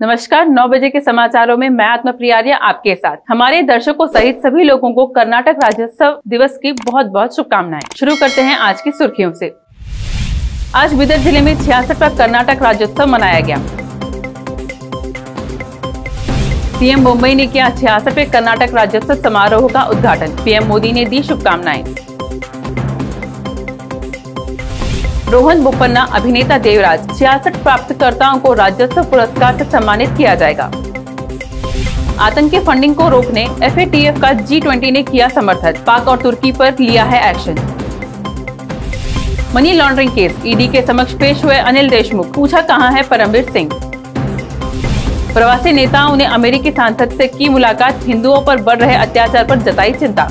नमस्कार, 9 बजे के समाचारों में मैं आत्मप्रिया आपके साथ। हमारे दर्शकों सहित सभी लोगों को कर्नाटक राज्योत्सव दिवस की बहुत बहुत शुभकामनाएं। शुरू करते हैं आज की सुर्खियों से। आज बीदर जिले में 66वां कर्नाटक राज्योत्सव मनाया गया। सीएम मुंबई ने किया 66वें कर्नाटक राज्योत्सव समारोह का उद्घाटन। पीएम मोदी ने दी शुभकामनाएं। रोहन बोपन्ना अभिनेता देवराज 66 प्राप्तकर्ताओं को राज्योत्सव पुरस्कार से सम्मानित किया जाएगा। आतंकी फंडिंग को रोकने FATF का G20 ने किया समर्थन। पाक और तुर्की पर लिया है action. Money laundering case ED के समक्ष पेश हुए अनिल देशमुख। पूछा कहां है परमवीर सिंह। प्रवासी नेताओं ने अमेरिकी सांसद से की मुलाकात। हिंदुओं पर बढ़ रहे अत्याचार पर जताई चिंता।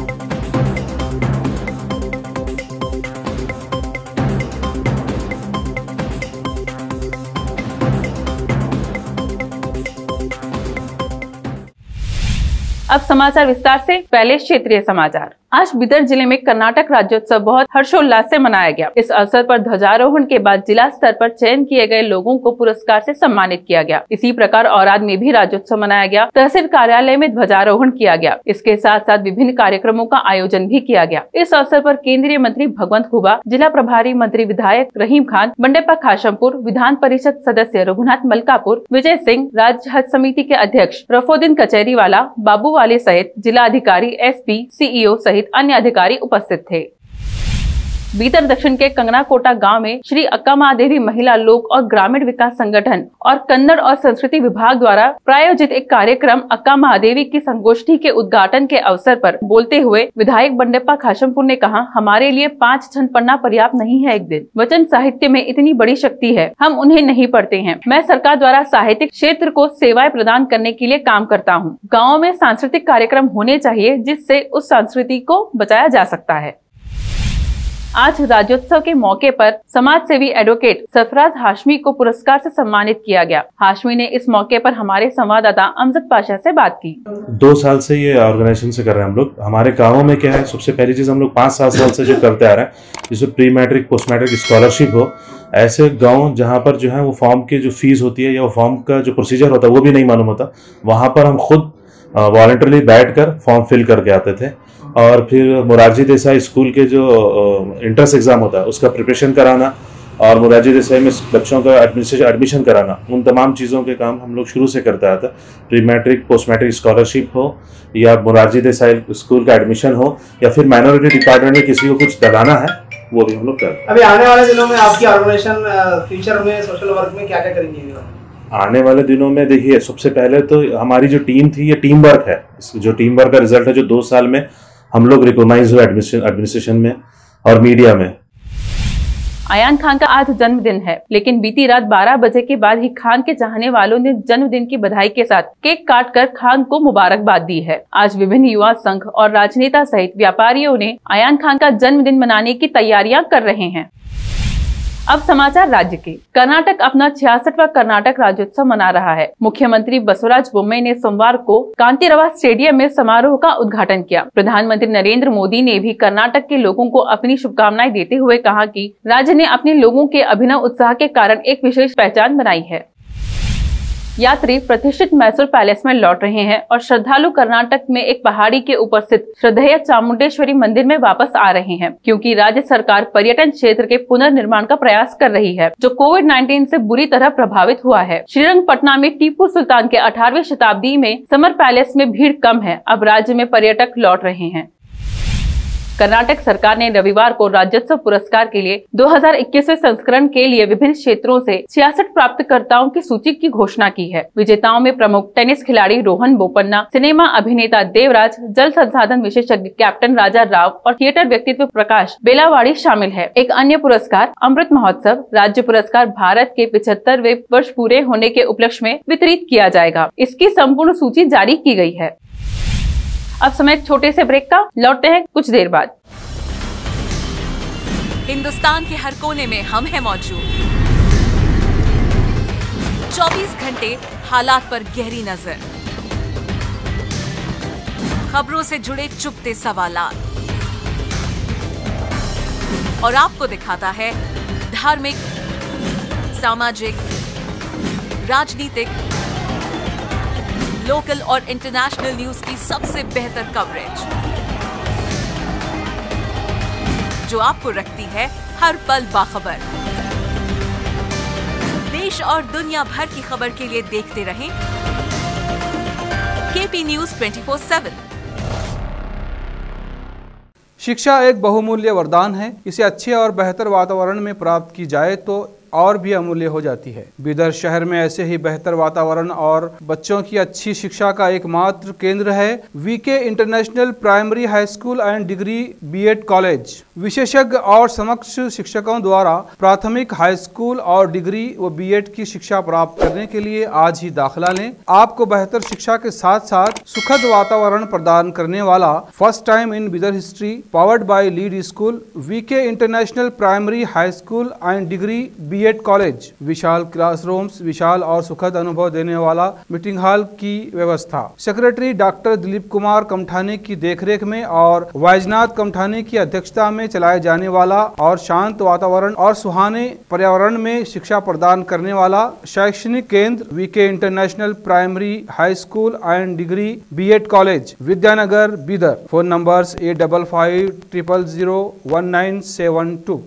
अब समाचार विस्तार से। पहले क्षेत्रीय समाचार। आज बीदर जिले में कर्नाटक राज्योत्सव बहुत हर्षोल्लास से मनाया गया। इस अवसर पर ध्वजारोहण के बाद जिला स्तर पर चयन किए गए लोगों को पुरस्कार से सम्मानित किया गया। इसी प्रकार औराद में भी राज्योत्सव मनाया गया। तहसील कार्यालय में ध्वजारोहण किया गया। इसके साथ साथ विभिन्न कार्यक्रमों का आयोजन भी किया गया। इस अवसर पर केंद्रीय मंत्री भगवंत खुबा, जिला प्रभारी मंत्री विधायक रहीम खान, बंडेप्पा खाशमपुर, विधान परिषद सदस्य रघुनाथ मलकापुर, विजय सिंह, राज्य हज समिति के अध्यक्ष रफोद्दीन कचेरीवाला, बाबू वाले सहित जिला अधिकारी, SP, CEO सहित अन्य अधिकारी उपस्थित थे। बीदर दक्षिण के कंगनाकोटा गांव में श्री अक्का महादेवी महिला लोक और ग्रामीण विकास संगठन और कन्नड़ और संस्कृति विभाग द्वारा प्रायोजित एक कार्यक्रम अक्का महादेवी की संगोष्ठी के उद्घाटन के अवसर पर बोलते हुए विधायक बंडेप्पा खाशमपुर ने कहा, हमारे लिए 5 छंद पढ़ना पर्याप्त नहीं है। एक दिन वचन साहित्य में इतनी बड़ी शक्ति है, हम उन्हें नहीं पढ़ते हैं। मैं सरकार द्वारा साहित्यिक क्षेत्र को सेवाएं प्रदान करने के लिए काम करता हूँ। गाँव में सांस्कृतिक कार्यक्रम होने चाहिए जिससे उस संस्कृति को बचाया जा सकता है। आज राज्योत्सव के मौके पर समाज सेवी एडवोकेट सरफराज हाशमी को पुरस्कार से सम्मानित किया गया। हाशमी ने इस मौके पर हमारे संवाददाता अमजद पाशा से बात की। 2 साल से ये ऑर्गेनाइजेशन से कर रहे हैं हम लोग। हमारे गाँवों में क्या है, सबसे पहली चीज हम लोग 5-7 साल से जो करते आ रहे हैं, जिसमें pre matric post matric scholarship हो। ऐसे गाँव जहाँ पर जो है वो फॉर्म की जो फीस होती है या वो फॉर्म का जो प्रोसीजर होता है वो भी नहीं मालूम होता, वहाँ पर हम खुद वॉलंटरली बैठकर फॉर्म फिल करके आते थे। और फिर मोरारजी देसाई स्कूल के जो इंट्रेंस एग्जाम होता है उसका प्रिपरेशन कराना और मोरारजी देसाई में बच्चों का एडमिशन कराना, उन तमाम चीज़ों के काम हम लोग शुरू से करते आते। Pre matric post matric scholarship हो या मोरारजी देसाई स्कूल का एडमिशन हो या फिर माइनॉरिटी डिपार्टमेंट में किसी को कुछ दलाना है, वो भी हम लोग करते हैं। अभी आने वाले दिनों में आपकी ऑर्गेनाइजेशन फ्यूचर में सोशल वर्क में क्या क्या करेंगे? आने वाले दिनों में देखिए, सबसे पहले तो हमारी जो टीम थी ये टीम वर्क है। जो टीम वर्क का रिजल्ट है जो 2 साल में हम लोग रिकॉग्नाइज हुए एडमिनिस्ट्रेशन में और मीडिया में। अयान खान का आज जन्मदिन है, लेकिन बीती रात 12 बजे के बाद ही खान के चाहने वालों ने जन्मदिन की बधाई के साथ केक काटकर खान को मुबारकबाद दी है। आज विभिन्न युवा संघ और राजनेता सहित व्यापारियों ने अयान खान का जन्मदिन मनाने की तैयारियां कर रहे हैं। अब समाचार राज्य के। कर्नाटक अपना 66वां कर्नाटक राज्योत्सव मना रहा है। मुख्यमंत्री बसवराज बोम्मई ने सोमवार को कांतिरवा स्टेडियम में समारोह का उद्घाटन किया। प्रधानमंत्री नरेंद्र मोदी ने भी कर्नाटक के लोगों को अपनी शुभकामनाएं देते हुए कहा कि राज्य ने अपने लोगों के अभिनव उत्साह के कारण एक विशेष पहचान बनाई है। यात्री प्रतिष्ठित मैसूर पैलेस में लौट रहे हैं और श्रद्धालु कर्नाटक में एक पहाड़ी के ऊपर स्थित श्रद्धेय चामुंडेश्वरी मंदिर में वापस आ रहे हैं, क्योंकि राज्य सरकार पर्यटन क्षेत्र के पुनर्निर्माण का प्रयास कर रही है, जो कोविड-19 से बुरी तरह प्रभावित हुआ है। श्रीरंगपटना में टीपू सुल्तान के 18वीं शताब्दी में समर पैलेस में भीड़ कम है। अब राज्य में पर्यटक लौट रहे हैं। कर्नाटक सरकार ने रविवार को राज्योत्सव पुरस्कार के लिए 2021वें संस्करण के लिए विभिन्न क्षेत्रों से 66 प्राप्तकर्ताओं की सूची की घोषणा की है। विजेताओं में प्रमुख टेनिस खिलाड़ी रोहन बोपन्ना, सिनेमा अभिनेता देवराज, जल संसाधन विशेषज्ञ कैप्टन राजा राव और थिएटर व्यक्तित्व प्रकाश बेलावाड़ी शामिल है। एक अन्य पुरस्कार अमृत महोत्सव राज्य पुरस्कार भारत के 75वें वर्ष पूरे होने के उपलक्ष्य में वितरित किया जाएगा। इसकी संपूर्ण सूची जारी की गई है। अब समय एक छोटे से ब्रेक का, लौटते हैं कुछ देर बाद। हिंदुस्तान के हर कोने में हम हैं मौजूद। 24 घंटे हालात पर गहरी नजर, खबरों से जुड़े चुपते सवालात और आपको दिखाता है धार्मिक, सामाजिक, राजनीतिक लोकल और इंटरनेशनल न्यूज की सबसे बेहतर कवरेज, जो आपको रखती है हर पल बाखबर। देश और दुनिया भर की खबर के लिए देखते रहें केपी न्यूज 24/7। शिक्षा एक बहुमूल्य वरदान है। इसे अच्छे और बेहतर वातावरण में प्राप्त की जाए तो और भी अमूल्य हो जाती है। बीदर शहर में ऐसे ही बेहतर वातावरण और बच्चों की अच्छी शिक्षा का एकमात्र केंद्र है VK international primary high school and degree BEd college. विशेषज्ञ और समक्ष शिक्षकों द्वारा प्राथमिक, हाई स्कूल और डिग्री व बीएड की शिक्षा प्राप्त करने के लिए आज ही दाखिला लें। आपको बेहतर शिक्षा के साथ साथ सुखद वातावरण प्रदान करने वाला first time in Bidar history powered by lead school VK international primary high school and degree BEd college. विशाल क्लासरूम्स, विशाल और सुखद अनुभव देने वाला मीटिंग हॉल की व्यवस्था। सेक्रेटरी डॉक्टर दिलीप कुमार कमठाने की देखरेख में और वैजनाथ कमठाने की अध्यक्षता में चलाए जाने वाला और शांत वातावरण और सुहाने पर्यावरण में शिक्षा प्रदान करने वाला शैक्षणिक केंद्र VK international primary high school and degree BEd college, Vidyanagar, Bidar. Phone numbers 8550001972।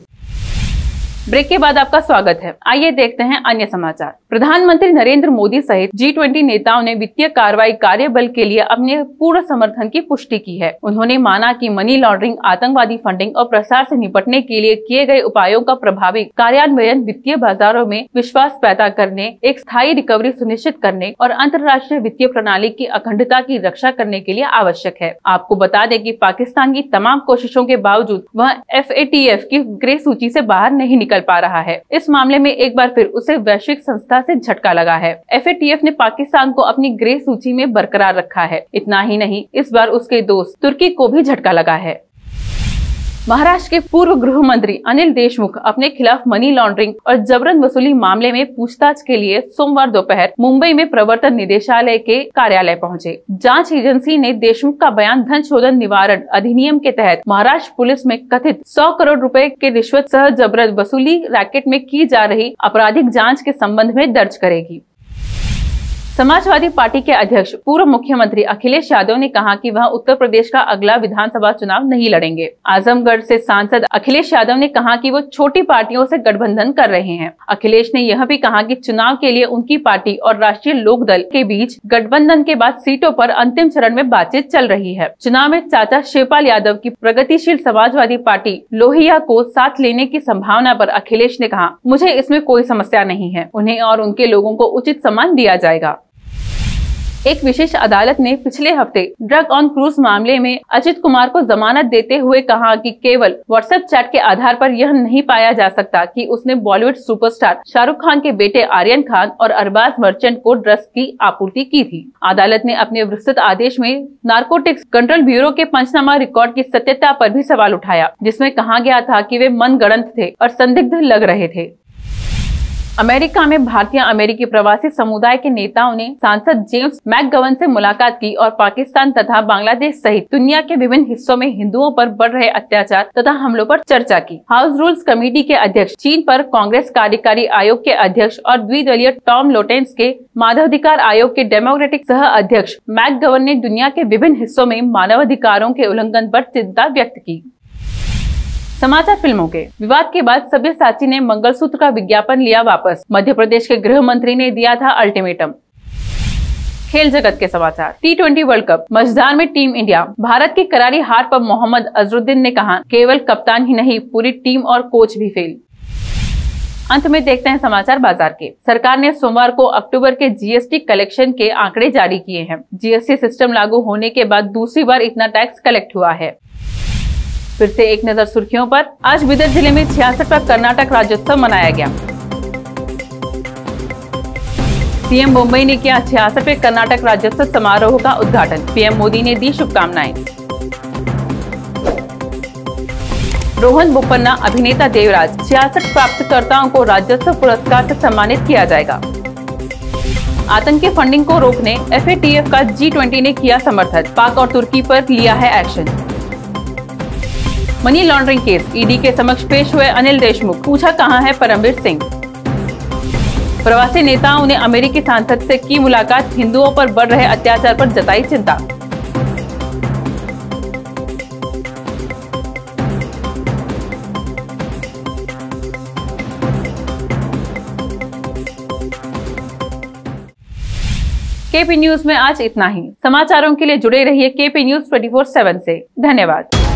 Break के बाद आपका स्वागत है। आइए देखते हैं अन्य समाचार। प्रधानमंत्री नरेंद्र मोदी सहित G20 नेताओं ने वित्तीय कार्रवाई कार्यबल के लिए अपने पूर्ण समर्थन की पुष्टि की है। उन्होंने माना कि मनी लॉन्ड्रिंग, आतंकवादी फंडिंग और प्रसार से निपटने के लिए किए गए उपायों का प्रभावी कार्यान्वयन वित्तीय बाजारों में विश्वास पैदा करने, एक स्थायी रिकवरी सुनिश्चित करने और अंतर्राष्ट्रीय वित्तीय प्रणाली की अखंडता की रक्षा करने के लिए आवश्यक है। आपको बता दें कि पाकिस्तान की तमाम कोशिशों के बावजूद वह FATF की ग्रे सूची से बाहर नहीं निकल पा रहा है। इस मामले में एक बार फिर उसे वैश्विक संस्था से झटका लगा है। FATF ने पाकिस्तान को अपनी ग्रे सूची में बरकरार रखा है। इतना ही नहीं, इस बार उसके दोस्त तुर्की को भी झटका लगा है। महाराष्ट्र के पूर्व गृह मंत्री अनिल देशमुख अपने खिलाफ मनी लॉन्ड्रिंग और जबरन वसूली मामले में पूछताछ के लिए सोमवार दोपहर मुंबई में प्रवर्तन निदेशालय के कार्यालय पहुंचे। जांच एजेंसी ने देशमुख का बयान धन शोधन निवारण अधिनियम के तहत महाराष्ट्र पुलिस में कथित 100 करोड़ रुपए के रिश्वत सह जबरन वसूली रैकेट में की जा रही आपराधिक जाँच के संबंध में दर्ज करेगी। समाजवादी पार्टी के अध्यक्ष पूर्व मुख्यमंत्री अखिलेश यादव ने कहा कि वह उत्तर प्रदेश का अगला विधानसभा चुनाव नहीं लड़ेंगे। आजमगढ़ से सांसद अखिलेश यादव ने कहा कि वो छोटी पार्टियों से गठबंधन कर रहे हैं। अखिलेश ने यह भी कहा कि चुनाव के लिए उनकी पार्टी और राष्ट्रीय लोकदल के बीच गठबंधन के बाद सीटों पर अंतिम चरण में बातचीत चल रही है। चुनाव में चाचा शिवपाल यादव की प्रगतिशील समाजवादी पार्टी लोहिया को साथ लेने की संभावना पर अखिलेश ने कहा, मुझे इसमें कोई समस्या नहीं है। उन्हें और उनके लोगों को उचित सम्मान दिया जाएगा। एक विशेष अदालत ने पिछले हफ्ते ड्रग ऑन क्रूज मामले में अजित कुमार को जमानत देते हुए कहा कि केवल व्हाट्सएप चैट के आधार पर यह नहीं पाया जा सकता कि उसने बॉलीवुड सुपरस्टार शाहरुख खान के बेटे आर्यन खान और अरबाज मर्चेंट को ड्रग्स की आपूर्ति की थी। अदालत ने अपने विस्तृत आदेश में नारकोटिक्स कंट्रोल ब्यूरो के पंचनामा रिकॉर्ड की सत्यता पर भी सवाल उठाया, जिसमें कहा गया था कि वे मनगढ़ंत थे और संदिग्ध लग रहे थे। अमेरिका में भारतीय अमेरिकी प्रवासी समुदाय के नेताओं ने सांसद जेम्स मैकगवन से मुलाकात की और पाकिस्तान तथा बांग्लादेश सहित दुनिया के विभिन्न हिस्सों में हिंदुओं पर बढ़ रहे अत्याचार तथा हमलों पर चर्चा की। हाउस रूल्स कमेटी के अध्यक्ष, चीन पर कांग्रेस कार्यकारी आयोग के अध्यक्ष और द्विदलीय टॉम लोटेंस के मानवाधिकार आयोग के डेमोक्रेटिक सह अध्यक्ष मैकगवन ने दुनिया के विभिन्न हिस्सों में मानवाधिकारों के उल्लंघन पर चिंता व्यक्त की। समाचार फिल्मों के विवाद के बाद सब्यसाची ने मंगलसूत्र का विज्ञापन लिया वापस। मध्य प्रदेश के गृह मंत्री ने दिया था अल्टीमेटम। खेल जगत के समाचार। T20 वर्ल्ड कप मझधार में टीम इंडिया। भारत की करारी हार पर मोहम्मद अजरुद्दीन ने कहा, केवल कप्तान ही नहीं पूरी टीम और कोच भी फेल। अंत में देखते हैं समाचार बाजार के। सरकार ने सोमवार को अक्टूबर के GST कलेक्शन के आंकड़े जारी किए हैं। GST सिस्टम लागू होने के बाद दूसरी बार इतना टैक्स कलेक्ट हुआ है। फिर से एक नजर सुर्खियों पर। आज बीदर जिले में 66वां कर्नाटक राज्योत्सव मनाया गया। सीएम मुंबई ने किया 66वें कर्नाटक राज्योत्सव समारोह का उद्घाटन। पीएम मोदी ने दी शुभकामनाएं। रोहन बोपन्ना अभिनेता देवराज 66 प्राप्तकर्ताओं को राज्योत्सव पुरस्कार से सम्मानित किया जाएगा। आतंकी फंडिंग को रोकने FATF का G20 ने किया समर्थन। पाक और तुर्की पर लिया है action. Money laundering case, ED के समक्ष पेश हुए अनिल देशमुख। पूछा कहां है परमवीर सिंह। प्रवासी नेताओं ने अमेरिकी सांसद से की मुलाकात, हिंदुओं पर बढ़ रहे अत्याचार पर जताई चिंता। केपी न्यूज में आज इतना ही। समाचारों के लिए जुड़े रहिए केपी न्यूज 24/7 से। धन्यवाद।